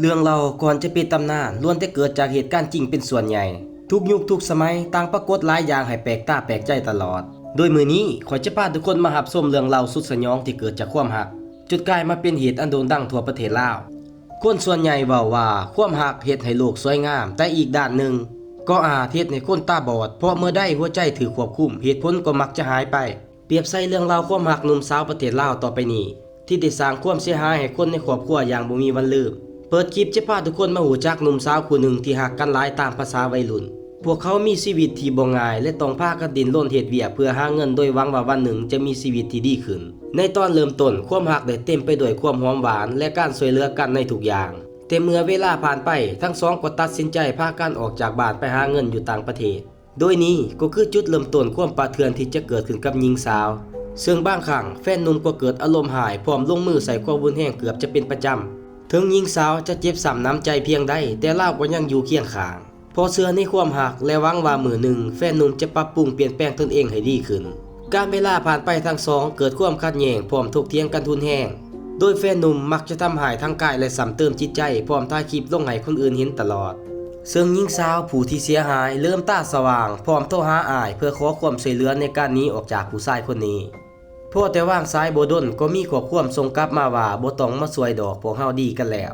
เรื่องเราก่อนจะเป็นตำนานล้วนแต่เกิดจากเหตุการณ์จริงเป็นส่วนใหญ่ทุกยุคทุกสมัยต่างปรากฏหลายอย่างให้แปลกตาแปลกใจตลอดโดยมื้อนี้ขอยจะพาทุกคนมารับชมเรื่องเล่าสุดสยองที่เกิดจากความรักจุดกลายมาเป็นเหตุอันโด่งดังทั่วประเทศลาวคนส่วนใหญ่เว้าว่าความรักเฮ็ดให้โลกสวยงามแต่อีกด้านหนึ่งก็อาจเฮ็ดให้คนตาบอดเพราะเมื่อใดหัวใจถูกควบคุมเหตุผลก็มักจะหายไปเปรียบใส่เรื่องราวความรักหนุ่มสาวประเทศลาวต่อไปนี้ที่ได้สร้างความเสียหายให้คนในครอบครัวอย่างบ่มีวันลืมเปิดคลิปจะพาทุกคนมาหูจักหนุ่มสาวคู่หนึ่งที่หักกันหลายตามภาษาวัยรุ่นพวกเขามีชีวิตที่บ่ง่ายและต้องพากันดิ้นรนเฮ็ดเวียกเพื่อหาเงินโดยหวังว่าวันหนึ่งจะมีชีวิตที่ดีขึ้นในตอนเริ่มต้นความรักได้เต็มไปด้วยความหอมหวานและการช่วยเหลือกันในทุกอย่างแต่เมื่อเวลาผ่านไปทั้งสองก็ตัดสินใจพากันออกจากบ้านไปหาเงินอยู่ต่างประเทศโดยนี้ก็คือจุดเริ่มต้นความปะเทือนที่จะเกิดขึ้นกับหญิงสาวซึ่งบางครั้งแฟนหนุ่มก็เกิดอารมณ์หายพร้อมลงมือใส่ความรุนแรงเกือบจะเป็นประจำถึงหญิงสาวจะเจ็บช้ำน้ำใจเพียงใดแต่ลาวก็ยังอยู่เคียงข้างพอเชื่อในความหักและหวังว่ามื้อหนึ่งแฟนหนุ่มจะปรับปรุงเปลี่ยนแปลงตนเองให้ดีขึ้นการเวลาผ่านไปทั้งสองเกิดความขัดแย้งพร้อมถกเถียงกันทุนแห้งโดยแฟนหนุ่มมักจะทำหายทั้งกายและซ้ำเติมจิตใจพร้อมถ่ายคลิปลงให้คนอื่นเห็นตลอดซึ่งหญิงสาวผู้ที่เสียหายเริ่มตาสว่างพร้อมโทรหาอ้ายเพื่อขอความช่วยเหลือในการหนีออกจากผู้ชายคนนี้พอแต่ว่างซ้ายบ่ดลก็มีข้อความส่งกลับมาว่าบ่ต้องมาช่วยดอกพวกเฮาดีกันแล้ว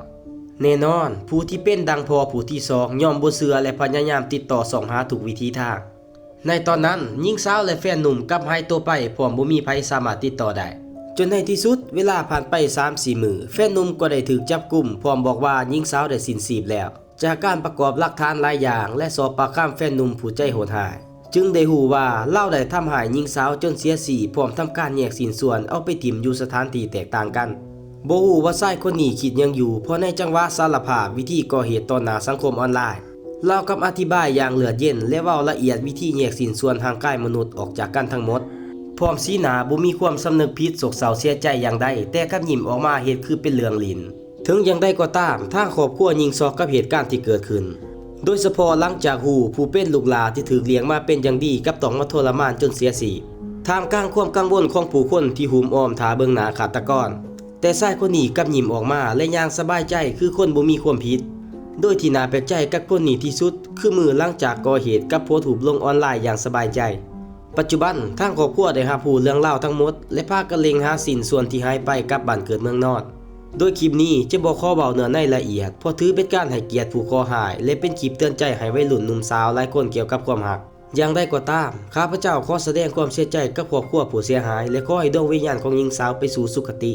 แน่นอนผู้ที่เป็นดังพอผู้ที่สองย่อมบ่เชื่อและพยายามติดต่อส่องหาทุกวิธีทางในตอนนั้นหญิงสาวและแฟนหนุ่มกลับหายตัวไปพร้อมบ่มีไผสามารถติดต่อได้จนในที่สุดเวลาผ่านไป 3-4 มื้อแฟนหนุ่มก็ได้ถูกจับกุมพร้อมบอกว่าหญิงสาวได้สิ้นชีพแล้วจากการประกอบหลักฐานหลายอย่างและสอบปากคำแฟนหนุ่มผู้ใจโหดร้ายจึงได้ฮู้ว่าเล่าได้ทำหายหญิงสาวจนเสียชีพพร้อมทำการแยกชิ้นส่วนเอาไปถิ่มอยู่สถานที่แตกต่างกันบ่ฮู้ว่าชายคนนี้คิดหยังอยู่เพราะในจังหวะสารภาพวิธีก่อเหตุต่อหน้าสังคมออนไลน์เล่ากับอธิบายอย่างเลือดเย็นและเว้าละเอียดวิธีแยกชิ้นส่วนทางกายมนุษย์ออกจากกันทั้งหมดพร้อมสีหน้าบ่มีความสำนึกผิดโศกเศร้าเสียใจอย่างใดแต่กับยิ้มออกมาเฮ็ดคือเป็นเรื่องลิ้นถึงอย่างใดก็ตามทางครอบครัวยิ่งช็อกกับเหตุการณ์ที่เกิดขึ้นโดยเฉพาะหลังจากฮู้ผู้เป็นลูกหลานที่ถูกเลี้ยงมาเป็นอย่างดีกับต้องมาทรมานจนเสียชีพท่ามกลางความกังวลของผู้คนที่หุมอ้อมท่าเบิ่งหน้าฆาตกรแต่ชายคนนี้กลับยิ้มออกมาและอย่างสบายใจคือคนบ่มีความผิดโดยที่น่าแปลกใจกับคนนี้ที่สุดคือมื้อหลังจากก่อเหตุกับโพสต์รูปลงออนไลน์อย่างสบายใจปัจจุบันทางครอบครัวได้รับรู้เรื่องราวทั้งหมดและพากันเล็งหาสินส่วนที่หายไปกลับบ้านเกิดเมืองนอนโดยคลิปนี้จะบ่ขอเว้าเนื้อในละเอียดเพราะถือเป็นการให้เกียรติผู้ก่อหายและเป็นคลิปเตือนใจให้วัยรุ่นหนุ่มสาวหลายคนเกี่ยวกับความรักอย่างใดก็ตามข้าพเจ้าขอแสดงความเสียใจกับครอบครัวผู้เสียหายและขอให้ดวงวิญญาณของหญิงสาวไปสู่สุคติ